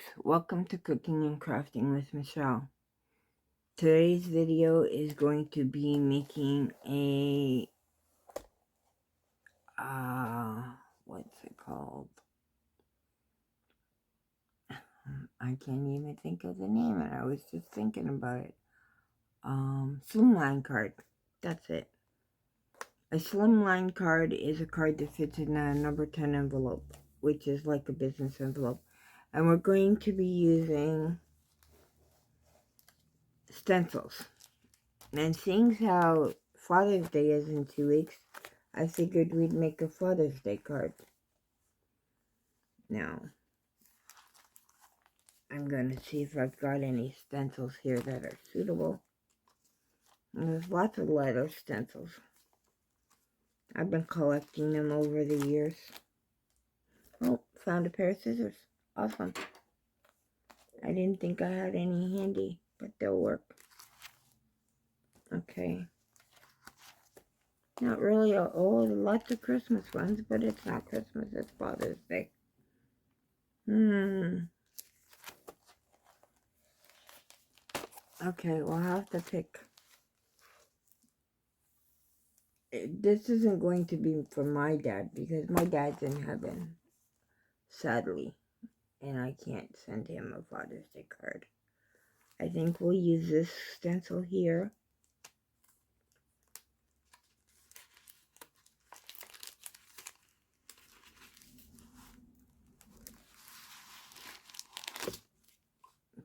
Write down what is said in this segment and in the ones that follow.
folks, welcome to Cooking and Crafting with Michelle. Today's video is going to be making a, what's it called? I can't even think of the name, and I was just thinking about it. Slimline Card, that's it. A Slimline Card is a card that fits in a number 10 envelope, which is like a business envelope. And we're going to be using stencils. And seeing how Father's Day is in 2 weeks, I figured we'd make a Father's Day card. Now, I'm going to see if I've got any stencils here that are suitable. And there's lots of letter stencils. I've been collecting them over the years. Oh, found a pair of scissors. Awesome. I didn't think I had any handy, but they'll work. Okay. Not really, lots of Christmas ones, but it's not Christmas, it's Father's Day. Okay, we'll have to pick. This isn't going to be for my dad, because my dad's in heaven, sadly. And I can't send him a Father's Day card. I think we'll use this stencil here.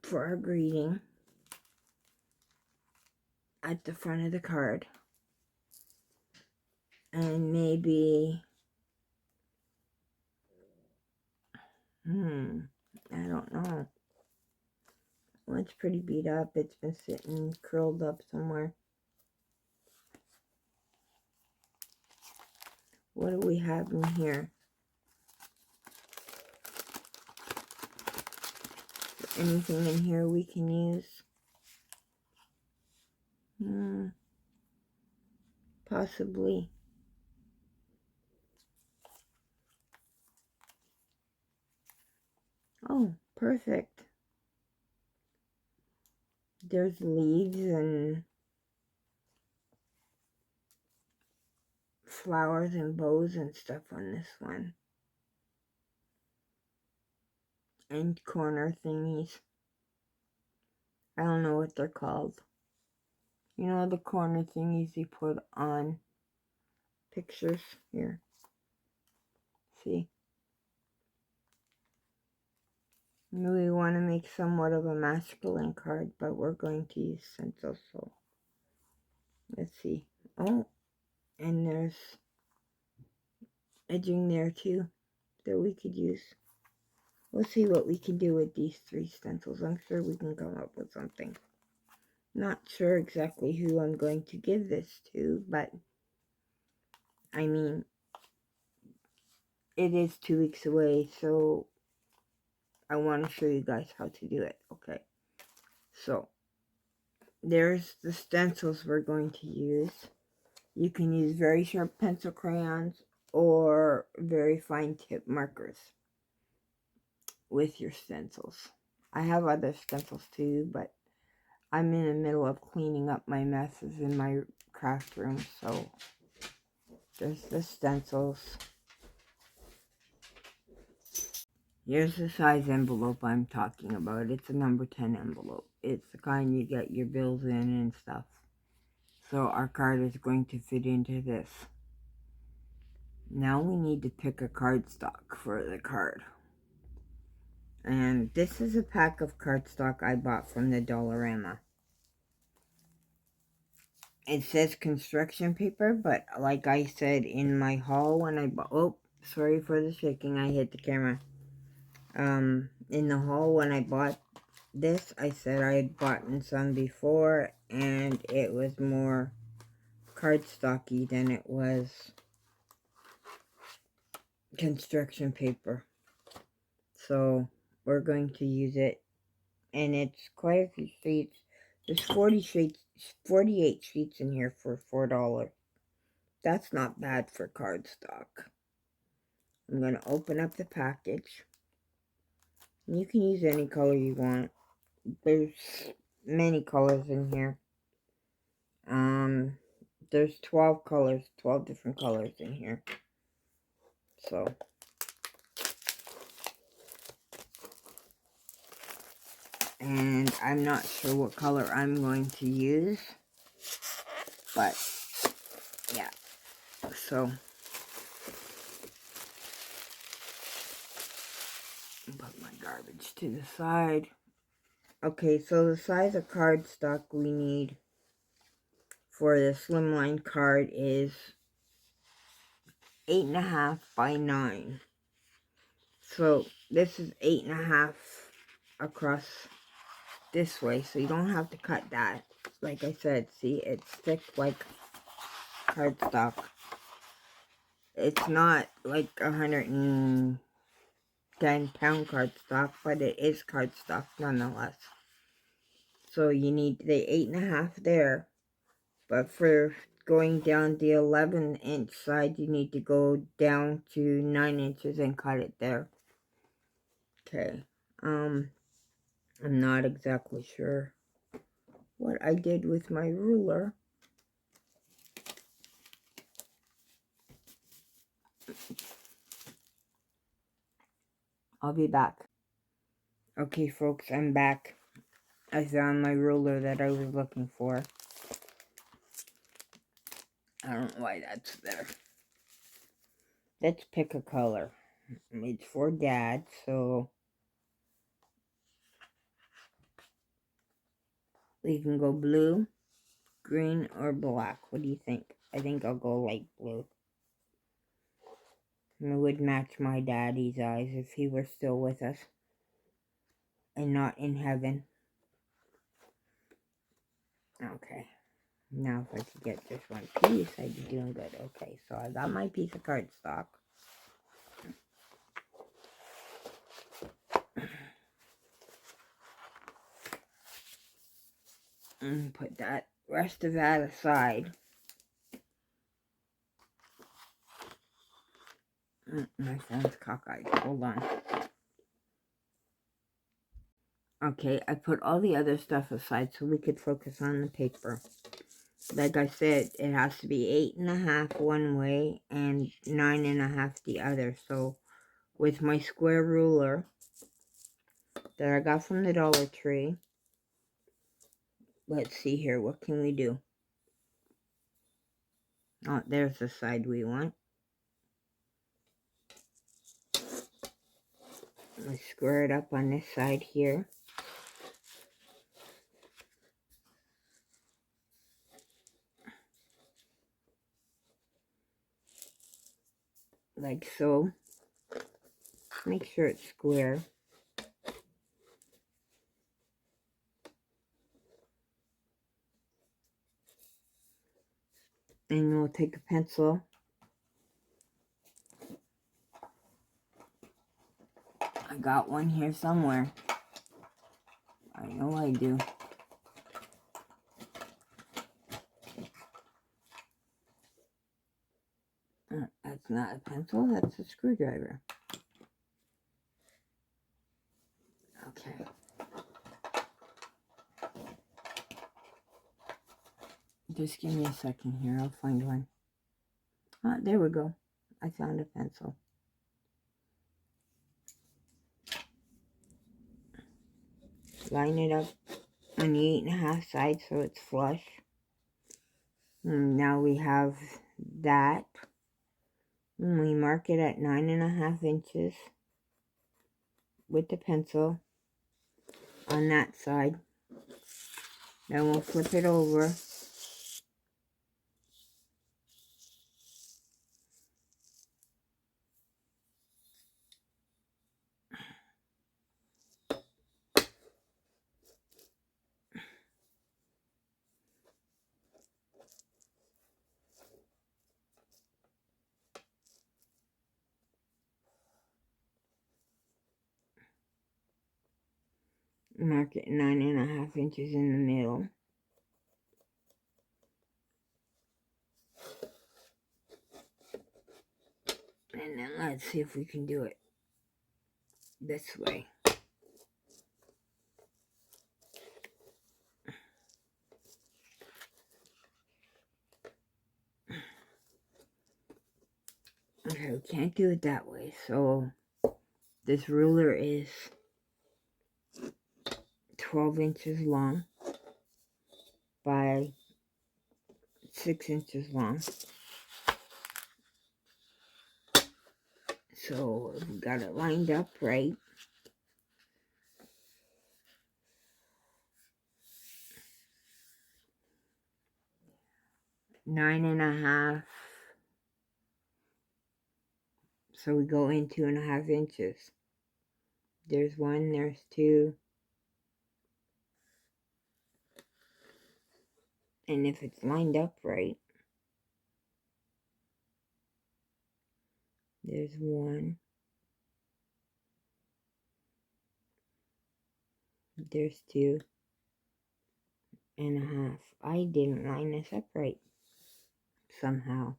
For our greeting at the front of the card. And maybe, I don't know. One's pretty beat up. It's been sitting curled up somewhere. What do we have in here? Anything in here we can use? Possibly. Oh, perfect. There's leaves and flowers and bows and stuff on this one. And corner thingies. I don't know what they're called. You know, the corner thingies you put on pictures. Here. See? We want to make somewhat of a masculine card, but we're going to use stencils, so let's see. Oh, and there's edging there too that we could use. We'll see what we can do with these 3 stencils. I'm sure we can come up with something. Not sure exactly who I'm going to give this to, but I mean, it is 2 weeks away, so I want to show you guys how to do it. Okay, so there's the stencils we're going to use. You can use very sharp pencil crayons or very fine tip markers with your stencils. I have other stencils too, but I'm in the middle of cleaning up my messes in my craft room, so there's the stencils. Here's the size envelope I'm talking about. It's a number 10 envelope. It's the kind you get your bills in and stuff. So our card is going to fit into this. Now we need to pick a cardstock for the card. And this is a pack of cardstock I bought from the Dollarama. It says construction paper, but like I said in my haul when I bought... Oh, sorry for the shaking. I hit the camera. In the haul when I bought this, I said I had bought some before, and it was more cardstocky than it was construction paper. So we're going to use it, and it's quite a few sheets. There's 48 sheets in here for $4. That's not bad for cardstock. I'm going to open up the package. You can use any color you want. There's many colors in here. There's 12 colors, 12 different colors in here. So, and I'm not sure what color I'm going to use, but yeah, so put my garbage to the side. Okay, so the size of cardstock we need for the Slimline card is 8.5 by 9. So this is 8.5 across this way, so you don't have to cut that. Like I said, see, it's thick like cardstock. It's not like 110 pound cardstock, but it is cardstock nonetheless. So you need the 8.5 there, but for going down the 11-inch side, you need to go down to 9 inches and cut it there. Okay, I'm not exactly sure what I did with my ruler. I'll be back. Okay, folks, I'm back. I found my ruler that I was looking for. I don't know why that's there. Let's pick a color. It's for Dad, so we can go blue, green, or black. What do you think? I think I'll go light blue. And it would match my daddy's eyes if he were still with us and not in heaven. Okay. Now if I could get just one piece, I'd be doing good. Okay, so I got my piece of cardstock. And put that rest of that aside. My phone's cockeyed. Hold on. Okay, I put all the other stuff aside so we could focus on the paper. Like I said, it has to be 8.5 one way and 9.5 the other. So with my square ruler that I got from the Dollar Tree, let's see here, what can we do? Oh, there's the side we want. Let's square it up on this side here. Like so. Make sure it's square. And we'll take a pencil. I got one here somewhere. I know I do. That's not a pencil, that's a screwdriver. Okay. Just give me a second here, I'll find one. Ah, there we go. I found a pencil. Line it up on the 8.5 side so it's flush. And now we have that. And we mark it at 9.5 inches with the pencil on that side. Then we'll flip it over. Mark it 9.5 inches in the middle. And then let's see if we can do it this way. Okay, we can't do it that way. So this ruler is 12 inches long by 6 inches long. So we got it lined up right. Nine and a half. So we go in 2.5 inches. There's one, there's two. And if it's lined up right, there's 1. There's 2.5. I didn't line this up right somehow.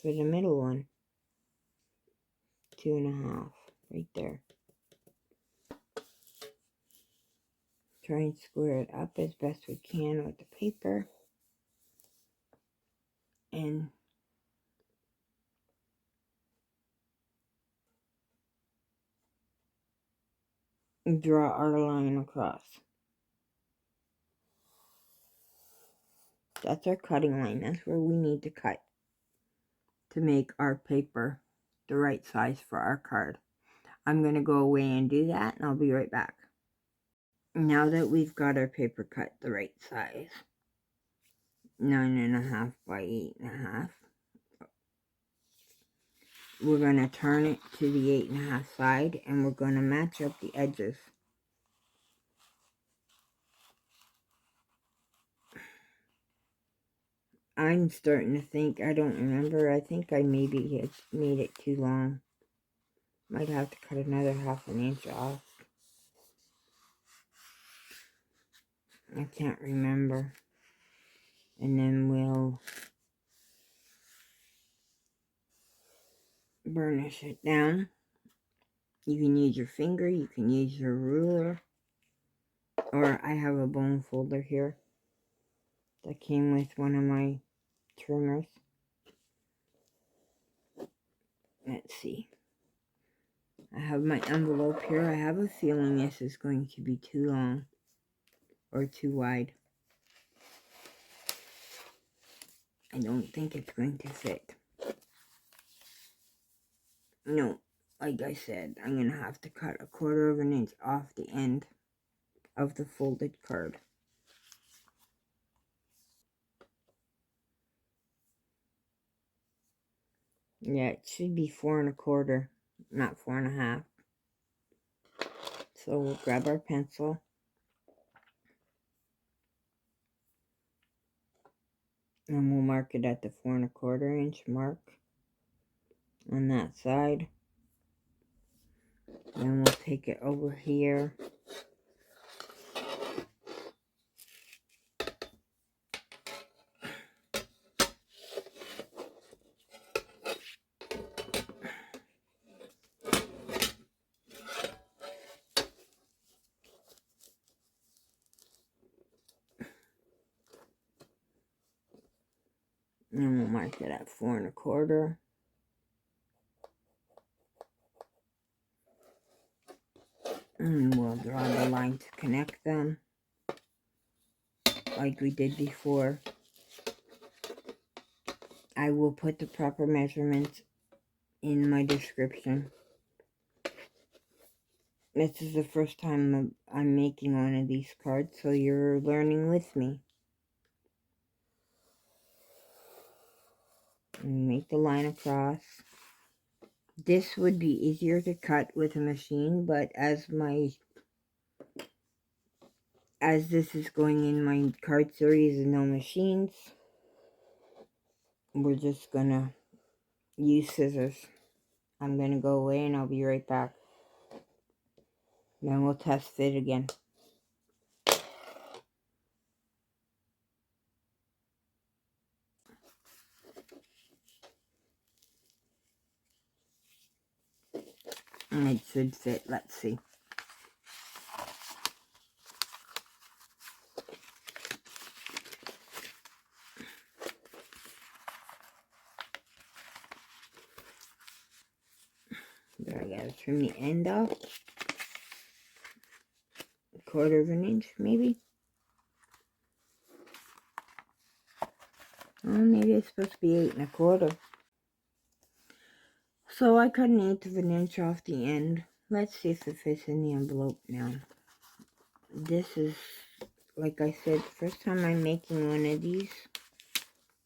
For the middle one, 2.5 right there. Try and square it up as best we can with the paper. And draw our line across. That's our cutting line. That's where we need to cut to make our paper the right size for our card. I'm going to go away and do that, and I'll be right back. Now that we've got our paper cut the right size, 9.5 by 8.5, we're going to turn it to the 8.5 side, and we're going to match up the edges. I'm starting to think, I don't remember, I think I maybe had made it too long. Might have to cut another 1/2 inch off. I can't remember. And then we'll burnish it down. You can use your finger, you can use your ruler, or I have a bone folder here that came with one of my trimmers. Let's see. I have my envelope here. I have a feeling this is going to be too long or too wide. I don't think it's going to fit. No, like I said, I'm going to have to cut 1/4 inch off the end of the folded card. Yeah, it should be 4 1/4, not 4.5. So we'll grab our pencil. And we'll mark it at the 4 1/4 inch mark on that side. Then we'll take it over here. And we'll mark it at 4 1/4. And we'll draw the line to connect them, like we did before. I will put the proper measurements in my description. This is the first time I'm making one of these cards, so you're learning with me. And make the line across. This would be easier to cut with a machine, but as this is going in my card series and no machines, we're just gonna use scissors. I'm gonna go away and I'll be right back. Then we'll test fit again. And it should fit. Let's see. gotta trim the end off. 1/4 of an inch, maybe. Oh, maybe it's supposed to be 8 1/4. So I cut 1/8 of an inch off the end. Let's see if it fits in the envelope now. This is, like I said, the first time I'm making one of these.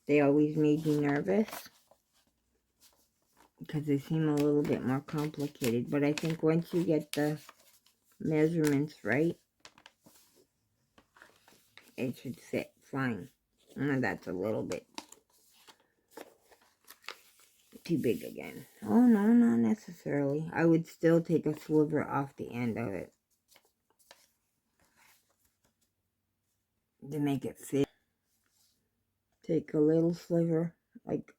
They always made me nervous because they seem a little bit more complicated. But I think once you get the measurements right, it should fit fine. And that's a little bit too big again. Oh, no, not necessarily. I would still take a sliver off the end of it to make it fit. Take a little sliver, like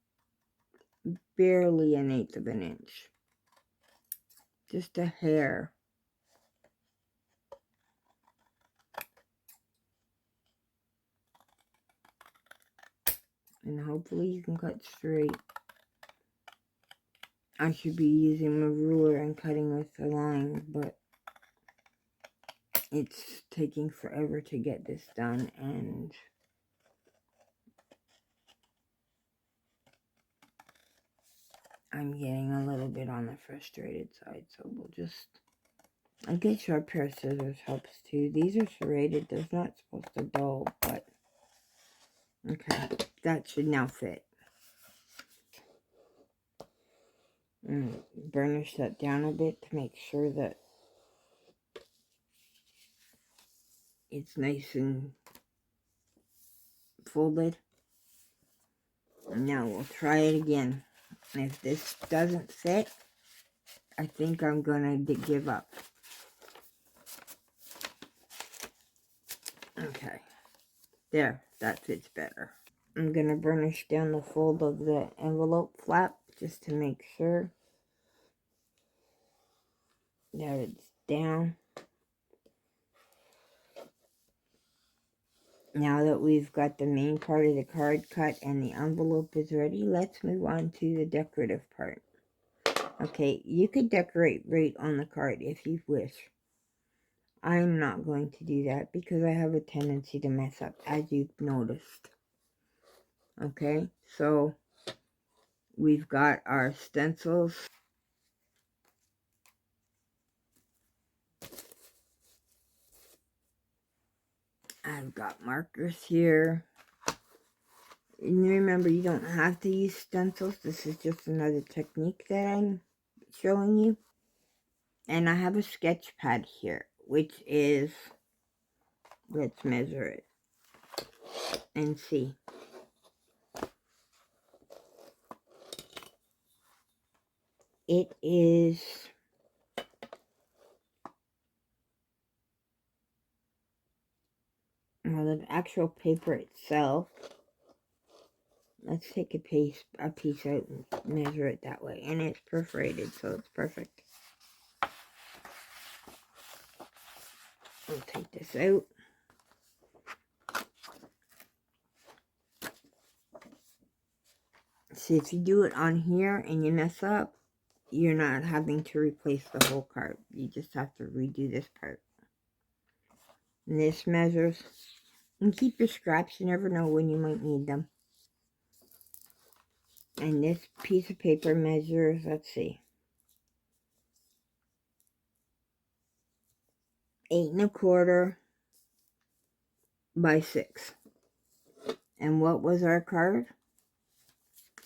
barely 1/8 of an inch. Just a hair. And hopefully you can cut straight. I should be using a ruler and cutting with the line, but it's taking forever to get this done, and I'm getting a little bit on the frustrated side, so we'll just... I guess sharp pair of scissors helps too. These are serrated. They're not supposed to dull, but okay, that should now fit. Burnish that down a bit to make sure that it's nice and folded. And now we'll try it again. And if this doesn't fit, I think I'm gonna give up. Okay, there, that fits better. I'm gonna burnish down the fold of the envelope flap just to make sure that it's down. Now that we've got the main part of the card cut and the envelope is ready, let's move on to the decorative part. Okay, you could decorate right on the card if you wish. I'm not going to do that because I have a tendency to mess up, as you've noticed. Okay, so we've got our stencils. I've got markers here. And remember, you don't have to use stencils. This is just another technique that I'm showing you. And I have a sketch pad here, which is, let's measure it and see. It is well, the actual paper itself. Let's take a piece out and measure it that way. And it's perforated, so it's perfect. I'll take this out. See, if you do it on here and you mess up, you're not having to replace the whole card. You just have to redo this part. And this measures. And keep your scraps. You never know when you might need them. And this piece of paper measures, let's see, 8 1/4 by 6. And what was our card?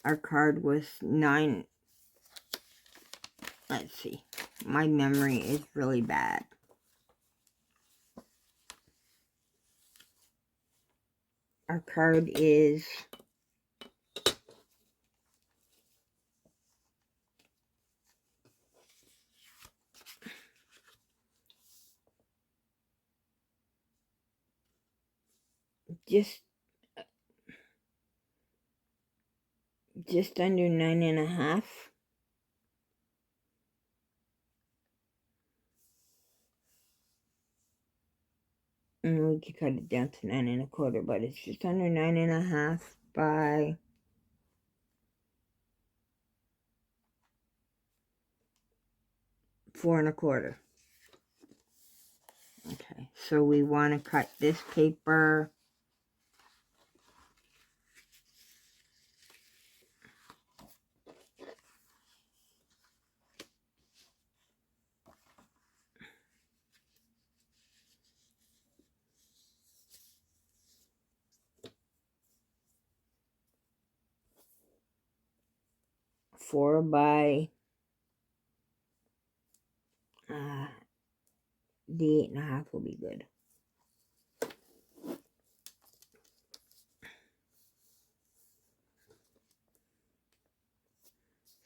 Our card was 9. Let's see. My memory is really bad. Our card is just under 9 1/2. And we could cut it down to 9 1/4, but it's just under 9 1/2 by 4 1/4. Okay, so we want to cut this paper four by the 8.5 will be good.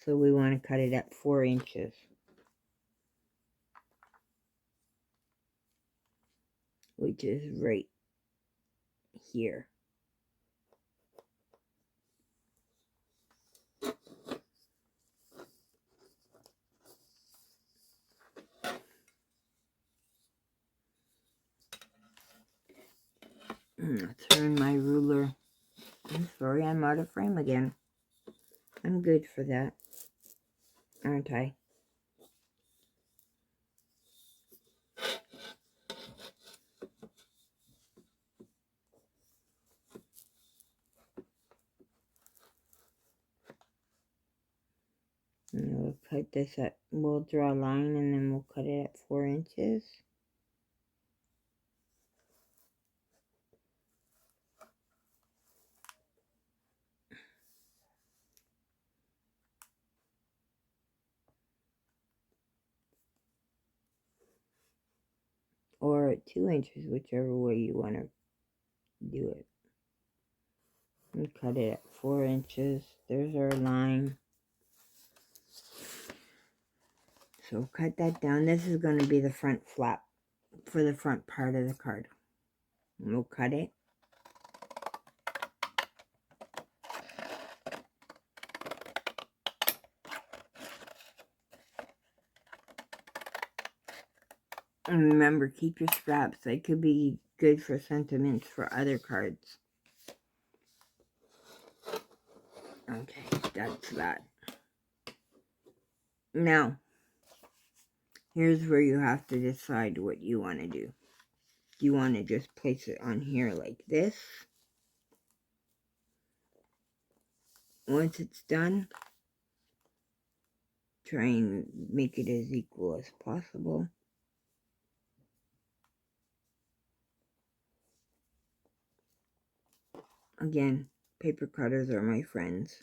So we want to cut it at 4 inches. Which is right here. Turn my ruler. I'm sorry, I'm out of frame again. I'm good for that, aren't I? And we'll cut this at, we'll draw a line and then we'll cut it at 4 inches. Or at 2 inches, whichever way you want to do it. And cut it at 4 inches. There's our line. So cut that down. This is going to be the front flap for the front part of the card. And we'll cut it. And remember, keep your scraps. They could be good for sentiments for other cards. Okay, that's that. Now, here's where you have to decide what you want to do. Do you want to just place it on here like this? Once it's done, try and make it as equal as possible. Again, paper cutters are my friends.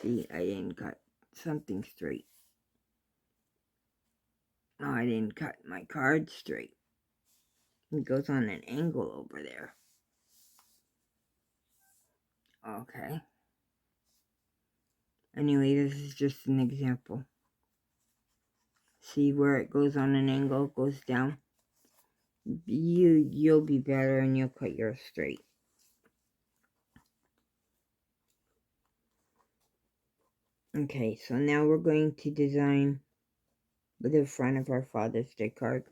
See, I didn't cut something straight. No, I didn't cut my card straight. It goes on an angle over there. Okay. Anyway, this is just an example. See where it goes on an angle, goes down? You'll be better and you'll cut yours straight. Okay, so now we're going to design the front of our Father's Day card.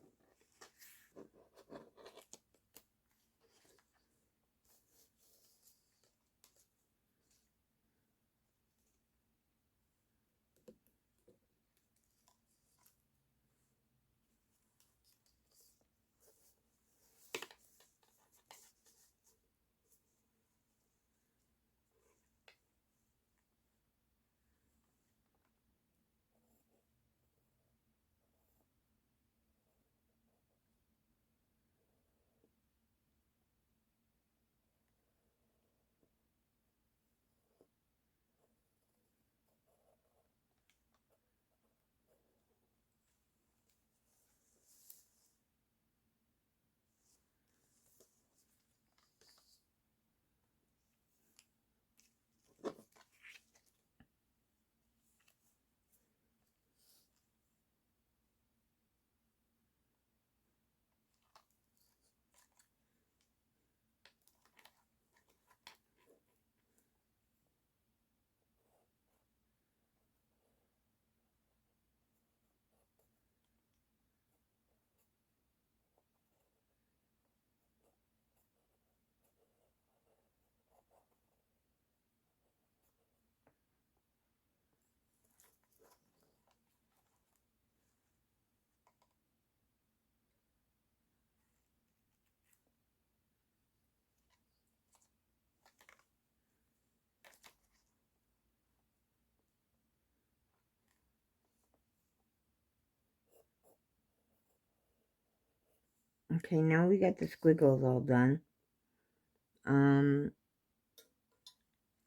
Okay, now we got the squiggles all done.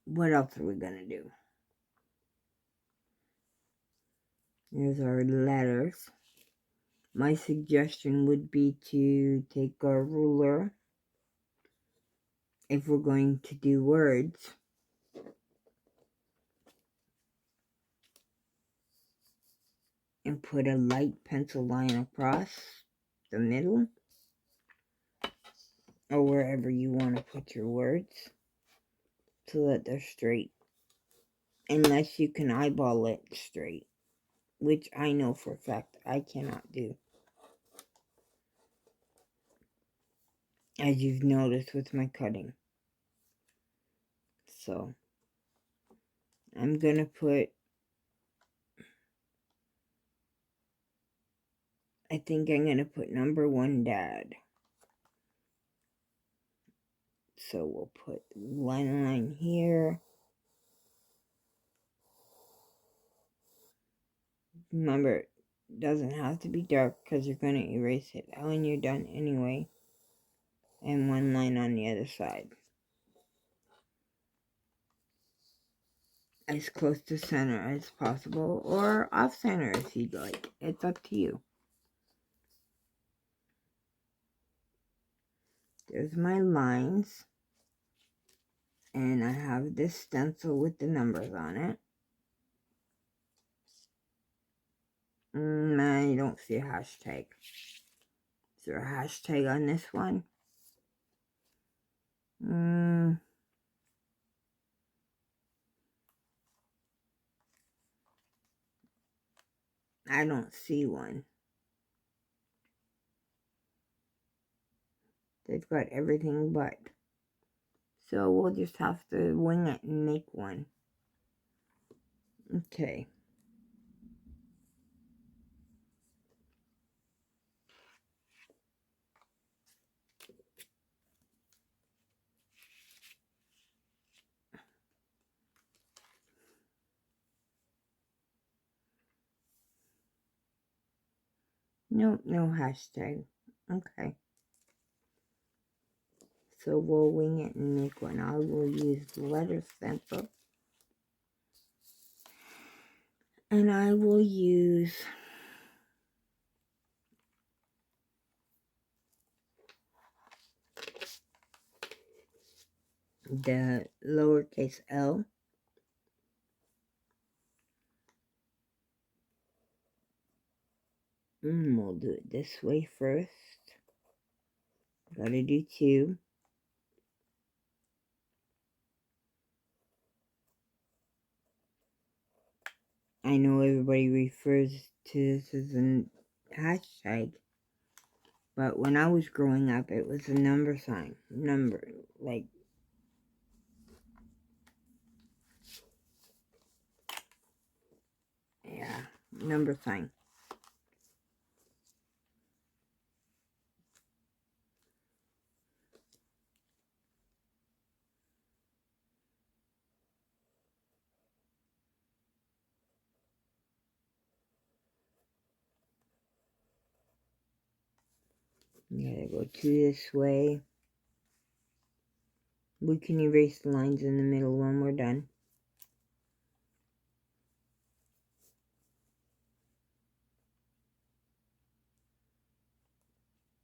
What else are we gonna do? Here's our letters. My suggestion would be to take our ruler, if we're going to do words, and put a light pencil line across the middle, or wherever you want to put your words, so that they're straight. Unless you can eyeball it straight, which I know for a fact I cannot do. As you've noticed with my cutting. So, I'm gonna put, I think I'm gonna put number 1 dad. So we'll put one line here. Remember, it doesn't have to be dark because you're going to erase it when you're done anyway. And one line on the other side. As close to center as possible, or off center if you'd like. It's up to you. There's my lines. And I have this stencil with the numbers on it. I don't see a hashtag. Is there a hashtag on this one? I don't see one. They've got everything but. So we'll just have to wing it and make one. Okay. Nope, no hashtag. Okay. So we'll wing it and make one. I will use the letter stencil. And I will use the lowercase l. And we'll do it this way first. Gotta do 2. I know everybody refers to this as a hashtag, but when I was growing up, it was a number sign. Number, like, yeah, number sign. You gotta go 2 this way. We can erase the lines in the middle when we're done.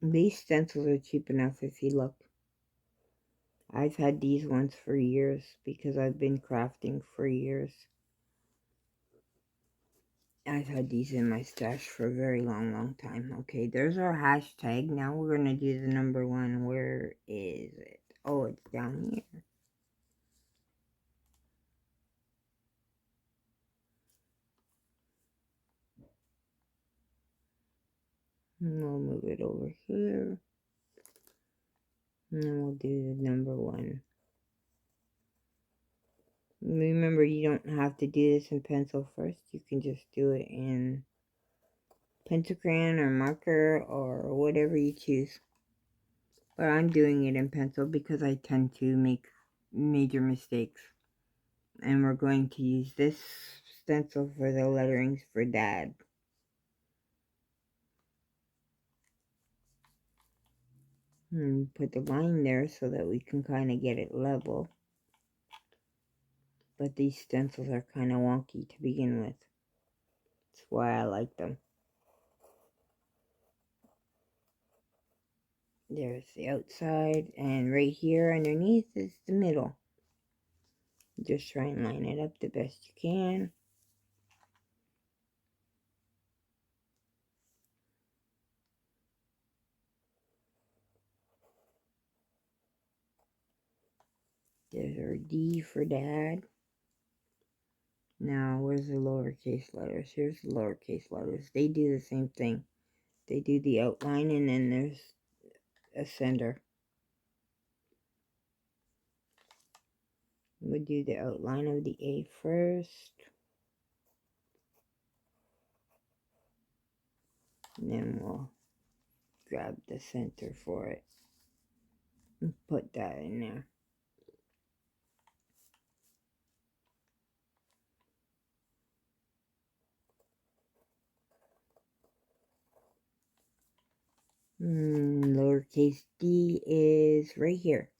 These stencils are cheap enough if you look. I've had these ones for years because I've been crafting for years. I've had these in my stash for a very long time. Okay, there's our hashtag. Now we're going to do the number 1. Where is it? Oh, it's down here. And we'll move it over here. And then we'll do the number 1. Remember, you don't have to do this in pencil first. You can just do it in pencil crayon or marker or whatever you choose. But I'm doing it in pencil because I tend to make major mistakes. And we're going to use this stencil for the letterings for Dad. And put the line there so that we can kind of get it level. But these stencils are kind of wonky to begin with. That's why I like them. There's the outside, and right here underneath is the middle. Just try and line it up the best you can. There's our D for Dad. Now, where's the lowercase letters? Here's the lowercase letters. They do the same thing. They do the outline, and then there's a center. We'll do the outline of the A first. And then we'll grab the center for it. And put that in there. Lowercase d is right here.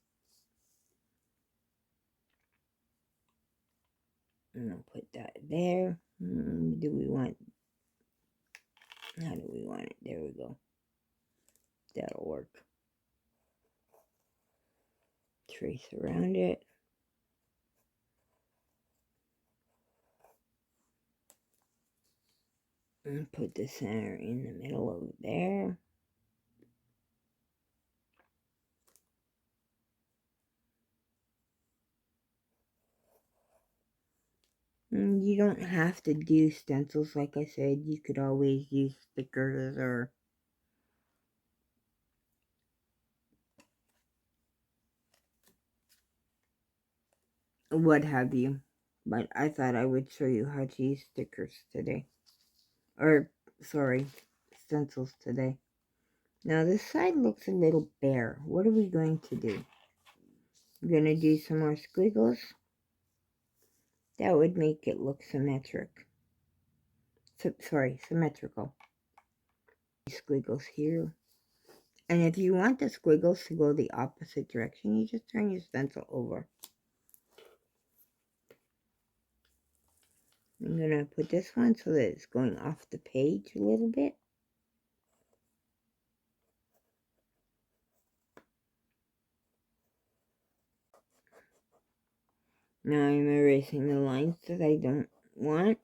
And I'll put that there. How do we want it? There we go. That'll work. Trace around it. And put the center in the middle of there. You don't have to do stencils, like I said. You could always use stickers or what have you. But I thought I would show you how to use stickers today. Or, sorry, stencils today. Now this side looks a little bare. What are we going to do? We're going to do some more squiggles. That would make it look symmetric. Symmetrical. Squiggles here. And if you want the squiggles to go the opposite direction, you just turn your stencil over. I'm going to put this one so that it's going off the page a little bit. Now I'm erasing the lines that I don't want.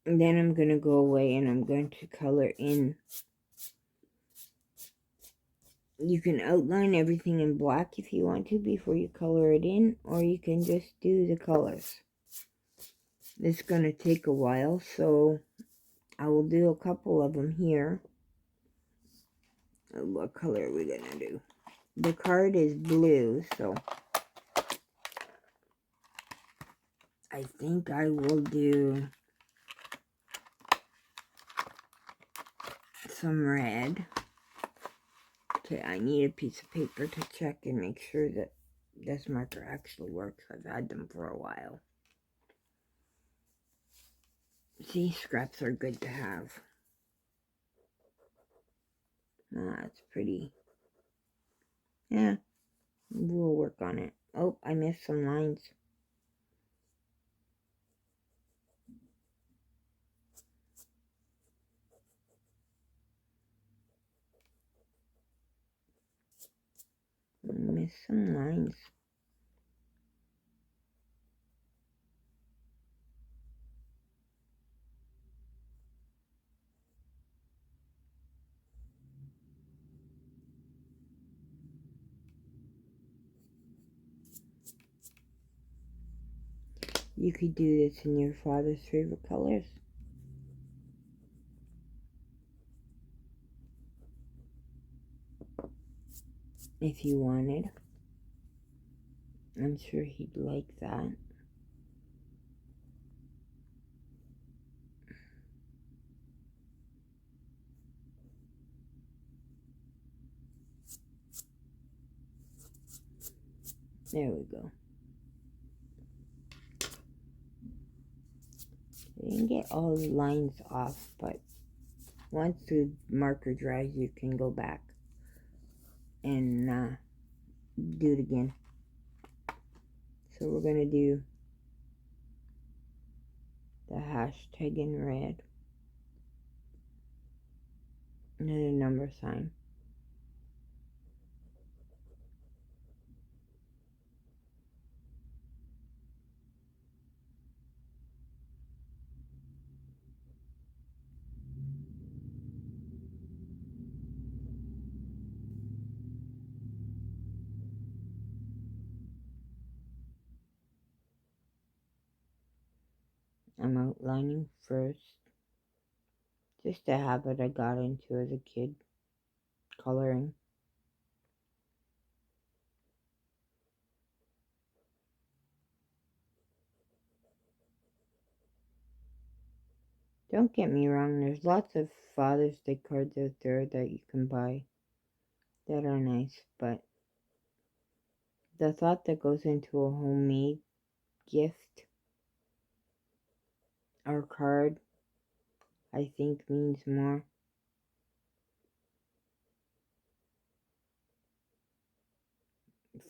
And then I'm going to go away and I'm going to color in. You can outline everything in black if you want to before you color it in, or you can just do the colors. It's going to take a while, so I will do a couple of them here. What color are we going to do? The card is blue, so I think I will do some red. Okay, I need a piece of paper to check and make sure that this marker actually works. I've had them for a while. See, scraps are good to have. That's pretty. Yeah, we'll work on it. Oh, I missed some lines. I missed some lines. You could do this in your father's favorite colors. If you wanted. I'm sure he'd like that. There we go. didn't get all the lines off, but once the marker dries, you can go back and do it again. So we're going to do the hashtag in red. Another number sign. I'm outlining first. Just a habit I got into as a kid. Coloring. Don't get me wrong, there's lots of Father's Day cards out there that you can buy that are nice, but the thought that goes into a homemade gift or card, I think, means more.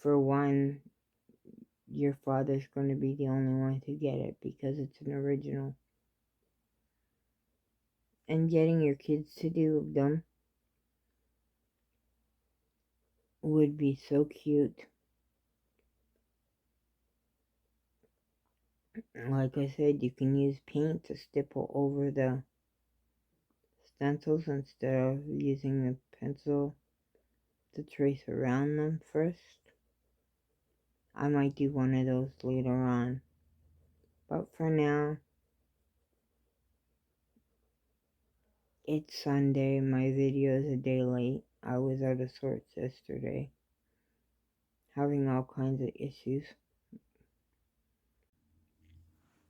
For one, your father's going to be the only one to get it because it's an original. And getting your kids to do them would be so cute. Like I said, you can use paint to stipple over the stencils instead of using the pencil to trace around them first. I might do one of those later on. But for now, it's Sunday. My video is a day late. I was out of sorts yesterday, having all kinds of issues.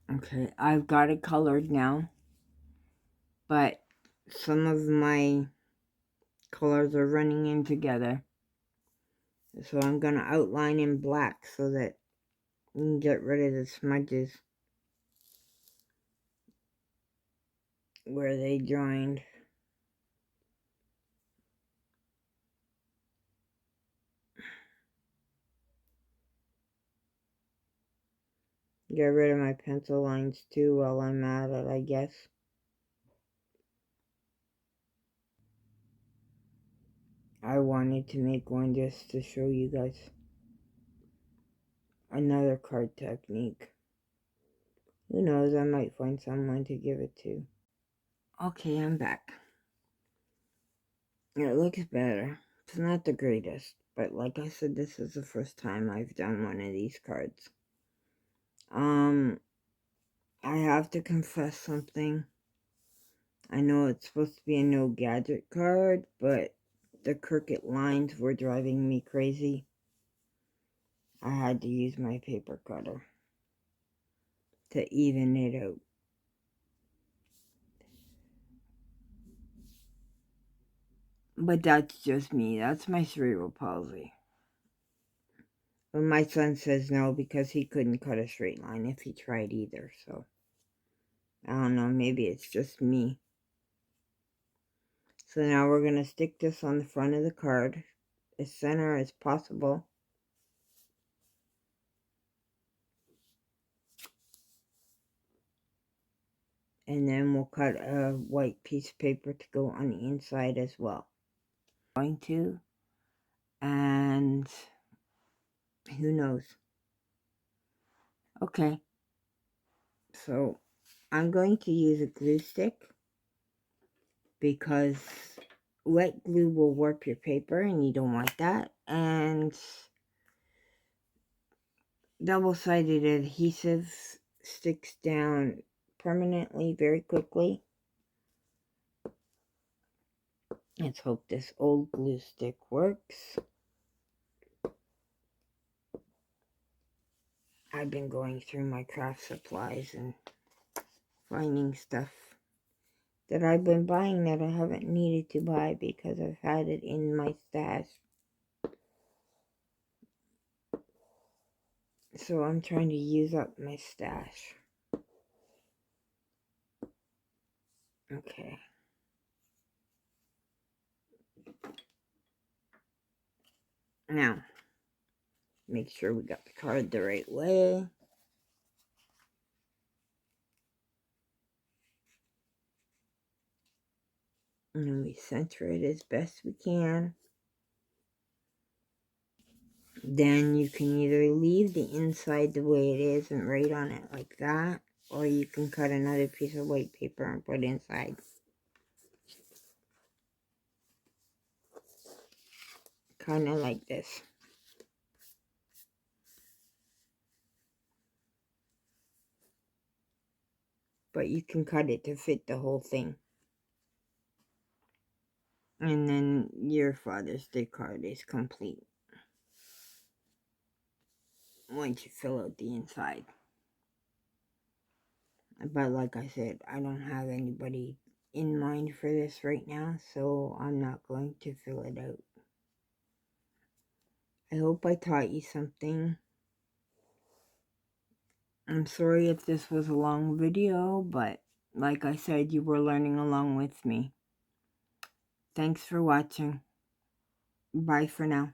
Okay, I've got it colored now, but some of my colors are running in together. So I'm going to outline in black so that we can get rid of the smudges where they joined. Get rid of my pencil lines too while I'm at it, I guess. I wanted to make one just to show you guys another card technique. Who knows, I might find someone to give it to. Okay, I'm back. It looks better. It's not the greatest, but like I said, this is the first time I've done one of these cards. I have to confess something. I know it's supposed to be a no gadget card, but the crooked lines were driving me crazy. I had to use my paper cutter to even it out. But that's just me. That's my cerebral palsy. But my son says no because he couldn't cut a straight line if he tried either, so I don't know, maybe it's just me. So now we're going to stick this on the front of the card as center as possible. And then we'll cut a white piece of paper to go on the inside as well. Going to, and who knows. Okay, so I'm going to use a glue stick because wet glue will warp your paper and you don't want that. And double-sided adhesive sticks down permanently very quickly. Let's hope this old glue stick works. I've been going through my craft supplies and finding stuff that I've been buying that I haven't needed to buy because I've had it in my stash. So I'm trying to use up my stash. Okay. Now, make sure we got the card the right way. And we center it as best we can. Then you can either leave the inside the way it is and write on it like that, or you can cut another piece of white paper and put inside. Kind of like this. But you can cut it to fit the whole thing. And then your Father's Day card is complete once you fill out the inside. But like I said, I don't have anybody in mind for this right now, so I'm not going to fill it out. I hope I taught you something. I'm sorry if this was a long video, but like I said, you were learning along with me. Thanks for watching. Bye for now.